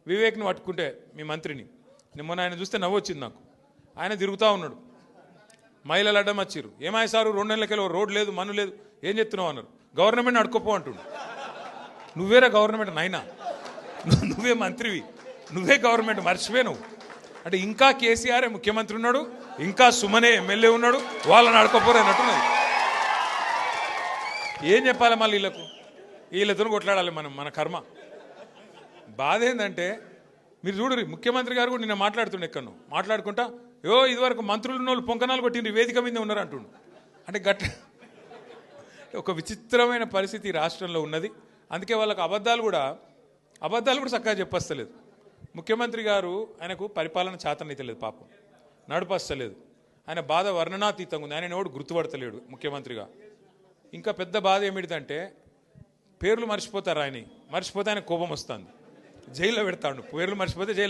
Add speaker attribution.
Speaker 1: వివేక్ని పట్టుకుంటే మీ మంత్రిని మొన్న ఆయన చూస్తే నవ్వు వచ్చింది నాకు. ఆయన తిరుగుతూ ఉన్నాడు, మహిళలు అడ్డం వచ్చారు. ఏమాయి సారు 2 నెలలకెళ్ళి రోడ్ లేదు మన్ను లేదు ఏం చెప్తున్నావు అన్నారు. గవర్నమెంట్ అడుకోపో అంటుండు. నువ్వేరా గవర్నమెంట్ నైనా, నువ్వే మంత్రివి, నువ్వే గవర్నమెంట్ మర్చిపోయావు అంటే ఇంకా కేసీఆరే ముఖ్యమంత్రి ఉన్నాడు, ఇంకా సుమనే ఎమ్మెల్యే ఉన్నాడు, వాళ్ళని అడుకోపోరు అన్నట్టున్నది. ఏం చెప్పాలి మళ్ళీ వీళ్ళకు? వీళ్ళతో కొట్లాడాలి మనం, మన కర్మ. బాధ ఏంటంటే మీరు చూడరు, ముఖ్యమంత్రి గారు కూడా నిన్న మాట్లాడుతుండే ఎక్కడో మాట్లాడుకుంటా, ఇదివరకు మంత్రులు ఉన్న వాళ్ళు పొంకనాలు కొట్టిండ్రు వేదిక మీద ఉన్నారు అంటుండు. అంటే ఒక విచిత్రమైన పరిస్థితి రాష్ట్రంలో ఉన్నది. అందుకే వాళ్ళకు అబద్ధాలు కూడా చక్కగా చెప్పస్తలేదు. ముఖ్యమంత్రి గారు ఆయనకు పరిపాలన చేతనైతలేదు, పాపం నడుపస్తలేదు. ఆయన బాధ వర్ణనాతీతంగా ఉంది. ఆయన ఎవడు గుర్తుపడతలేడు ముఖ్యమంత్రిగా. ఇంకా పెద్ద బాధ ఏమిటిదంటే పేర్లు మర్చిపోతారు. ఆయన మర్చిపోతే ఆయన కోపం వస్తుంది, జైల్లో పెడతాడు. పేర్లు మర్చిపోతే జైల్లో